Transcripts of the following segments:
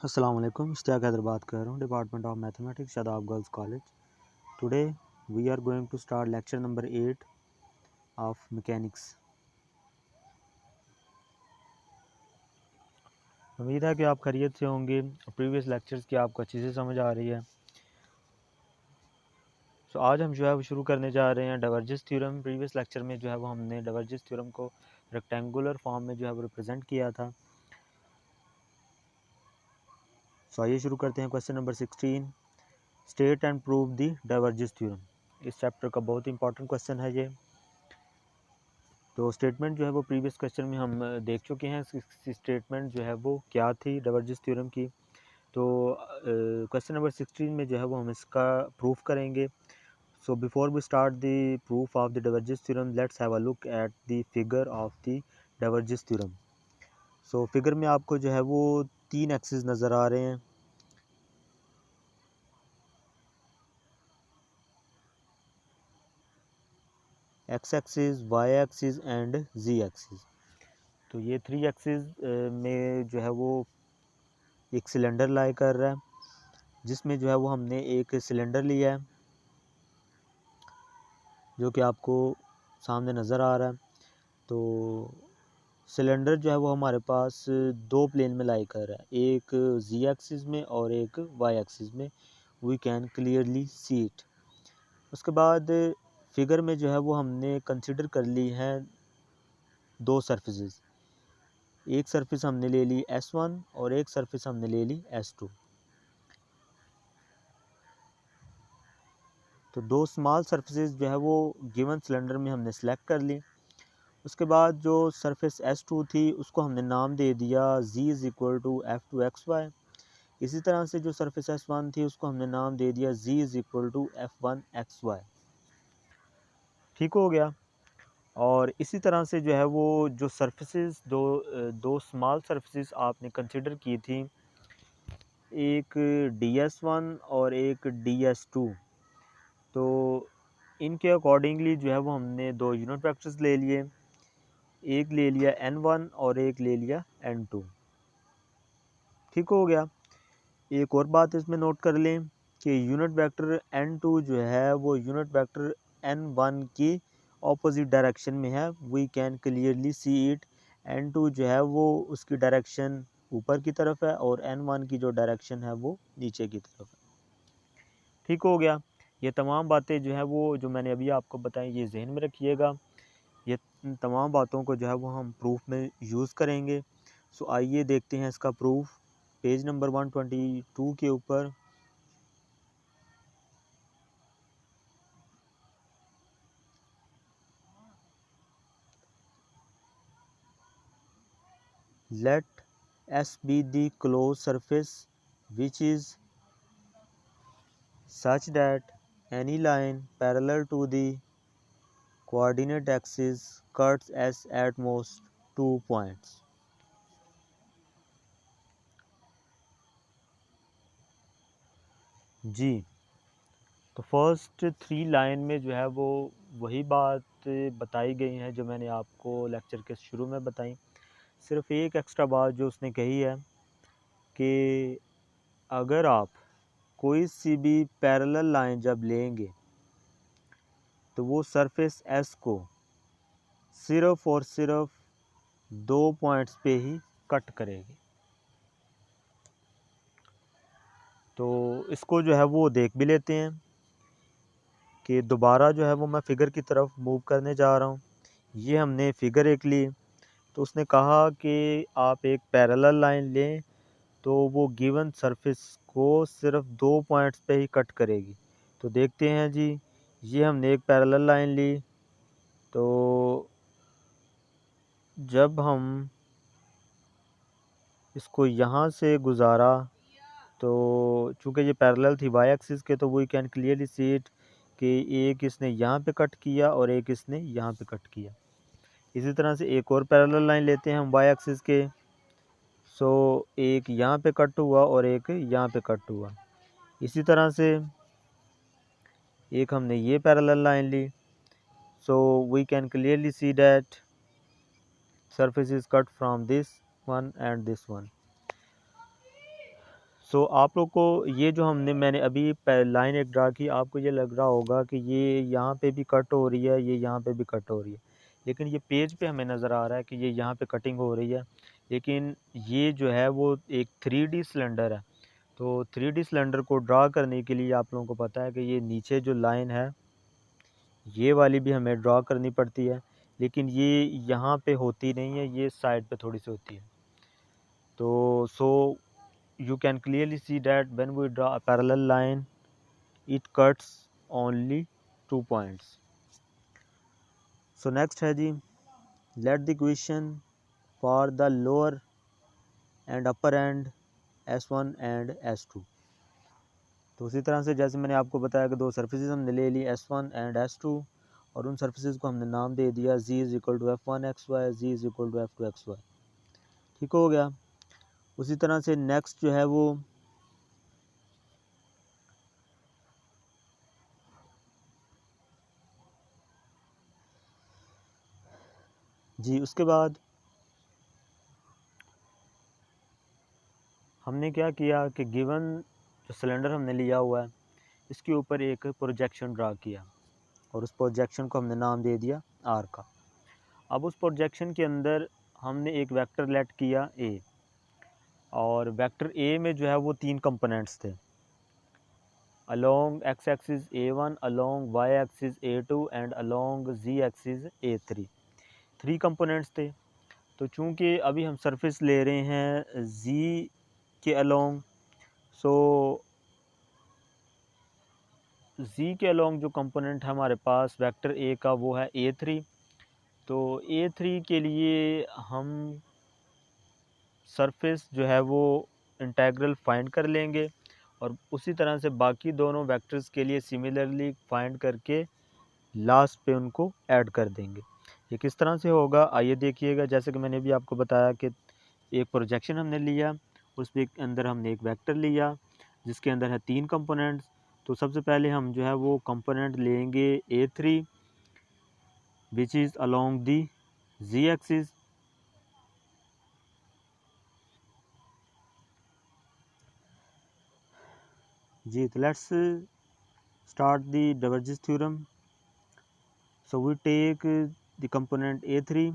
अस्सलाम वालेकुम। इश्तियाक हैदर बात कर रहा हूँ, department of mathematics, Shadab girls college. Today we are going to start lecture number 8 of mechanics. उम्मीद है कि आप खैरियत से होंगे। प्रीवियस लेक्चर्स की आपको अच्छी से समझ आ रही है। सो आज हम जो है वो शुरू करने जा रहे हैं डाइवर्जेंस थ्योरम। प्रीवियस लेक्चर में जो है वो हमने डाइवर्जेंस थ्योरम को रेक्टेंगुलर फॉर्म में जो है वो रिप्रेजेंट किया था। सो आइए शुरू करते हैं। Question number 16, state and prove the divergence theorem. इस चैप्टर का बहुत इंपॉर्टेंट क्वेश्चन है ये। तो स्टेटमेंट जो है वो प्रीवियस क्वेश्चन में हम देख चुके हैं। स्टेटमेंट जो है वो क्या थी डाइवर्जेंस थ्योरम की। तो क्वेश्चन नंबर 16 में जो है वो हम इसका प्रूफ करेंगे। So before we start the proof of the divergence theorem, let's have a look at the figure of the divergence theorem. So figure में आपको जो है वो 3 एक्सिस नज़र आ रहे हैं। X axis, Y axis and Z axis. तो ये 3 एक्सिस में जो है वो एक सिलेंडर लाई कर रहा है, जिसमें जो है वो हमने एक सिलेंडर लिया है जो कि आपको सामने नज़र आ रहा है। तो सिलेंडर जो है वो हमारे पास 2 प्लेन में लाई कर रहा है, एक जी एक्सिस में और एक वाई एक्सिस में। We can clearly see it. उसके बाद फिगर में जो है वो हमने कंसिडर कर ली हैं 2 सरफेसेस। एक सरफेस हमने ले ली S1 और एक सरफेस हमने ले ली S2। तो 2 स्मॉल सरफेसेस जो है वो गिवन सिलेंडर में हमने सेलेक्ट कर ली। उसके बाद जो सरफेस S2 थी उसको हमने नाम दे दिया z is equal to F2xy। इसी तरह से जो सरफेस S1 थी उसको हमने नाम दे दिया z is equal to F1xy। ठीक हो गया। और इसी तरह से जो है वो जो सरफेसेस दो स्मॉल सरफेसेस आपने कंसिडर की थी, एक DS1 और एक DS2। तो इनके अकॉर्डिंगली जो है वो हमने 2 यूनिट वेक्टर्स ले लिए। एक ले लिया N1 और एक ले लिया N2। ठीक हो गया। एक और बात इसमें नोट कर लें कि यूनिट वेक्टर N2 जो है वो यूनिट वेक्टर N1 की ऑपोजिट डायरेक्शन में है। We can clearly see it. N2 जो है वो उसकी डायरेक्शन ऊपर की तरफ है और N1 की जो डायरेक्शन है वो नीचे की तरफ है। ठीक हो गया। ये तमाम बातें जो है वो जो मैंने अभी आपको बताई ये जहन में रखिएगा। ये तमाम बातों को जो है वो हम प्रूफ में यूज़ करेंगे। सो आइए देखते हैं इसका प्रूफ पेज नंबर 122 के ऊपर। Let S be the closed surface which is such that any line parallel to the coordinate axis cuts S at most 2 points. जी, तो फर्स्ट 3 लाइन में जो है वो वही बात बताई गई है जो मैंने आपको लेक्चर के शुरू में बताई। सिर्फ एक एक्स्ट्रा बात जो उसने कही है कि अगर आप कोई सी भी पैरेलल लाइन जब लेंगे तो वो सरफेस एस को सिर्फ और सिर्फ 2 पॉइंट्स पे ही कट करेगी। तो इसको जो है वो देख भी लेते हैं कि दोबारा जो है वो मैं फिगर की तरफ मूव करने जा रहा हूँ। ये हमने फिगर एक ली, तो उसने कहा कि आप एक पैरेलल लाइन लें तो वो गिवन सरफेस को सिर्फ 2 पॉइंट्स पे ही कट करेगी। तो देखते हैं जी, ये हमने एक पैरेलल लाइन ली। तो जब हम इसको यहाँ से गुजारा तो चूँकि ये पैरेलल थी वाई एक्सिस के, तो we can clearly see it कि एक इसने यहाँ पे कट किया और एक इसने यहाँ पे कट किया। इसी तरह से एक और पैरेलल लाइन लेते हैं हम वाई एक्सिस के। सो एक यहाँ पे कट हुआ और एक यहाँ पे कट हुआ। इसी तरह से एक हमने ये पैरेलल लाइन ली। So we can clearly see that surface is cut from this one and this one. आप लोग को ये जो मैंने अभी लाइन एक ड्रा की, आपको ये लग रहा होगा कि ये यहाँ पे भी कट हो रही है, ये यहाँ पे भी कट हो रही है, लेकिन ये पेज पे हमें नज़र आ रहा है कि ये यहाँ पे कटिंग हो रही है, लेकिन ये जो है वो एक 3D सिलेंडर है। तो 3D सिलेंडर को ड्रा करने के लिए आप लोगों को पता है कि ये नीचे जो लाइन है ये वाली भी हमें ड्रा करनी पड़ती है, लेकिन ये यहाँ पे होती नहीं है, ये साइड पे थोड़ी सी होती है। तो you can clearly see that when we draw a parallel line it cuts only 2 points. So next है जी, let the equation for the lower and upper end S1 and S2। तो उसी तरह से जैसे मैंने आपको बताया कि दो सर्फेसिस हमने ले ली S1 एंड S2 और उन सर्फेसिस को हमने नाम दे दिया z is equal to f1xy, z is equal to f2xy। ठीक हो गया। उसी तरह से नेक्स्ट जो है वो जी, उसके बाद हमने क्या किया कि गिवन जो सिलेंडर हमने लिया हुआ है इसके ऊपर एक प्रोजेक्शन ड्रा किया और उस प्रोजेक्शन को हमने नाम दे दिया आर का। अब उस प्रोजेक्शन के अंदर हमने एक वेक्टर लेट किया ए, और वेक्टर ए में जो है वो 3 कंपोनेंट्स थे, along X axis a1, along Y axis a2 and along z axis a3। 3 components थे। तो चूंकि अभी हम सरफेस ले रहे हैं z के अलोंग, सो z के अलोंग जो कंपोनेंट है हमारे पास वेक्टर ए का वो है a3। तो a3 के लिए हम सरफेस जो है वो इंटेग्रल फाइंड कर लेंगे और उसी तरह से बाकी दोनों वेक्टर्स के लिए सिमिलरली फाइंड करके लास्ट पे उनको ऐड कर देंगे। ये किस तरह से होगा आइए देखिएगा। जैसे कि मैंने भी आपको बताया कि एक प्रोजेक्शन हमने लिया, उसके अंदर हमने एक वेक्टर लिया जिसके अंदर है 3 कंपोनेंट्स। तो सबसे पहले हम जो है वो कंपोनेंट लेंगे a3 which is along the z axis, जी। तो let's start the divergence theorem. So we take the component a3,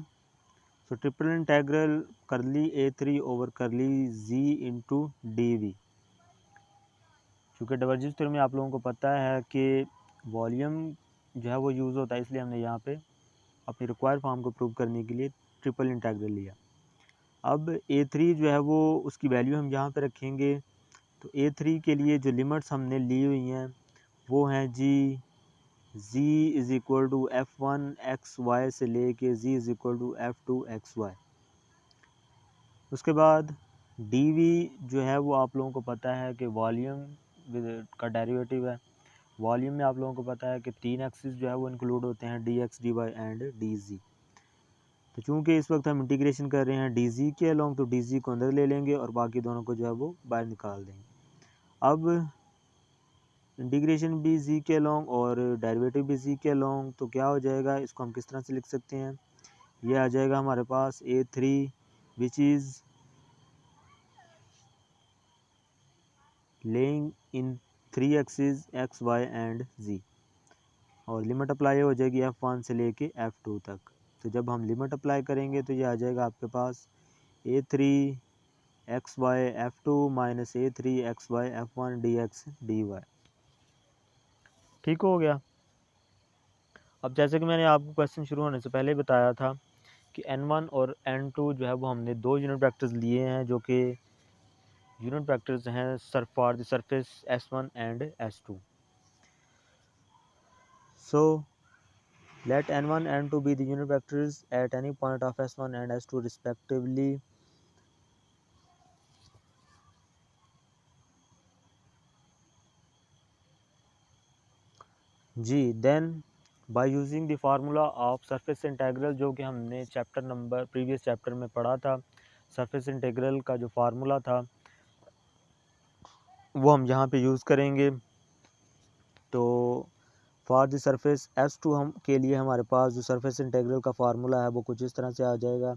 so triple integral curly a3 over curly z into dv। चूँकि डाइवर्जेंस थ्योरम में आप लोगों को पता है कि वॉल्यूम जो है वो यूज़ होता है, इसलिए हमने यहाँ पे अपनी रिक्वायर्ड फॉर्म को प्रूव करने के लिए ट्रिपल इंटेग्रल लिया। अब a3 जो है वो उसकी वैल्यू हम यहाँ पे रखेंगे। तो a3 के लिए जो लिमिट्स हमने ली हुई हैं वो हैं जी z is equal to f1xy से लेके z is equal to f2xy। उसके बाद dv जो है वो आप लोगों को पता है कि वॉल्यूम का डेरिवेटिव है। वॉल्यूम में आप लोगों को पता है कि 3 एक्सिस जो है वो इंक्लूड होते हैं dx, dy एंड dz। तो चूँकि इस वक्त हम इंटीग्रेशन कर रहे हैं dz के अलोंग, तो dz को अंदर ले लेंगे और बाकी दोनों को जो है वो बाहर निकाल देंगे। अब इंटीग्रेशन भी z के अलोंग और डेरिवेटिव भी z के अलोंग, तो क्या हो जाएगा, इसको हम किस तरह से लिख सकते हैं, ये आ जाएगा हमारे पास a3 which is laying in 3 axis x, y and z, और लिमिट अप्लाई हो जाएगी f1 से लेके f2 तक। तो जब हम लिमिट अप्लाई करेंगे तो ये आ जाएगा आपके पास a3 xy f2 minus a3 xy f1 dx dy। ठीक हो गया। अब जैसे कि मैंने आपको क्वेश्चन शुरू होने से पहले बताया था कि n1 और n2 जो है वो हमने 2 यूनिट वेक्टर्स लिए हैं जो कि यूनिट वेक्टर्स हैं for the surface s1 and s2। So let n1 and n2 be the unit vectors at any point of s1 and s2 respectively। जी, then by using the formula of surface integral, जो कि हमने chapter number previous chapter में पढ़ा था, surface integral का जो formula था वो हम यहाँ पे यूज़ करेंगे। तो फॉर द सरफेस S2 हम के लिए हमारे पास जो सरफेस इंटीग्रल का फार्मूला है वो कुछ इस तरह से आ जाएगा,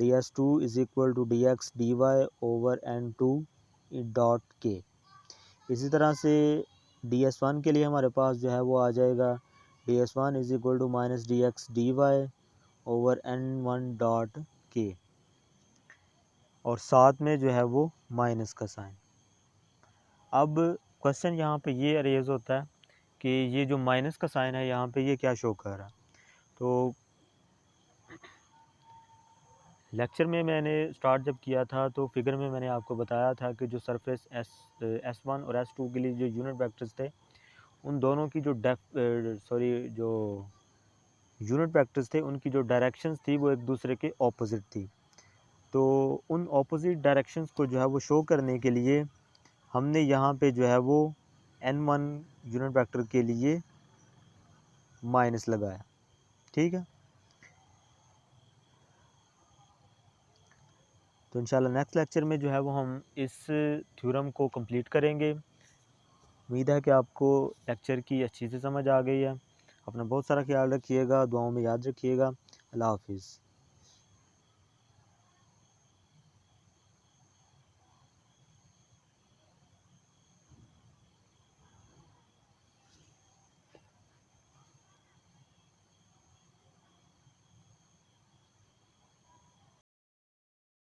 ds2 is equal to dx dy over n2 dot K. इसी तरह से ds1 के लिए हमारे पास जो है वो आ जाएगा ds1 is equal to minus D X D Y over n1 dot K, और साथ में जो है वो माइनस का साइन। अब क्वेश्चन यहाँ पे ये रेज होता है कि ये जो माइनस का साइन है यहाँ पे ये क्या शो कर रहा है। तो लेक्चर में मैंने स्टार्ट जब किया था तो फिगर में मैंने आपको बताया था कि जो सरफेस S1 और S2 के लिए जो यूनिट वेक्टर्स थे उन दोनों की जो जो यूनिट वेक्टर्स थे उनकी जो डायरेक्शंस थी वो एक दूसरे के ऑपोजिट थी। तो उन ऑपोजिट डायरेक्शंस को जो है वो शो करने के लिए हमने यहाँ पे जो है वो n1 यूनिट वेक्टर के लिए माइनस लगाया। ठीक है, तो इंशाल्लाह नेक्स्ट लेक्चर में जो है वो हम इस थ्योरम को कंप्लीट करेंगे। उम्मीद है कि आपको लेक्चर की अच्छी से समझ आ गई है। अपना बहुत सारा ख्याल रखिएगा, दुआओं में याद रखिएगा। अल्लाह हाफिज़।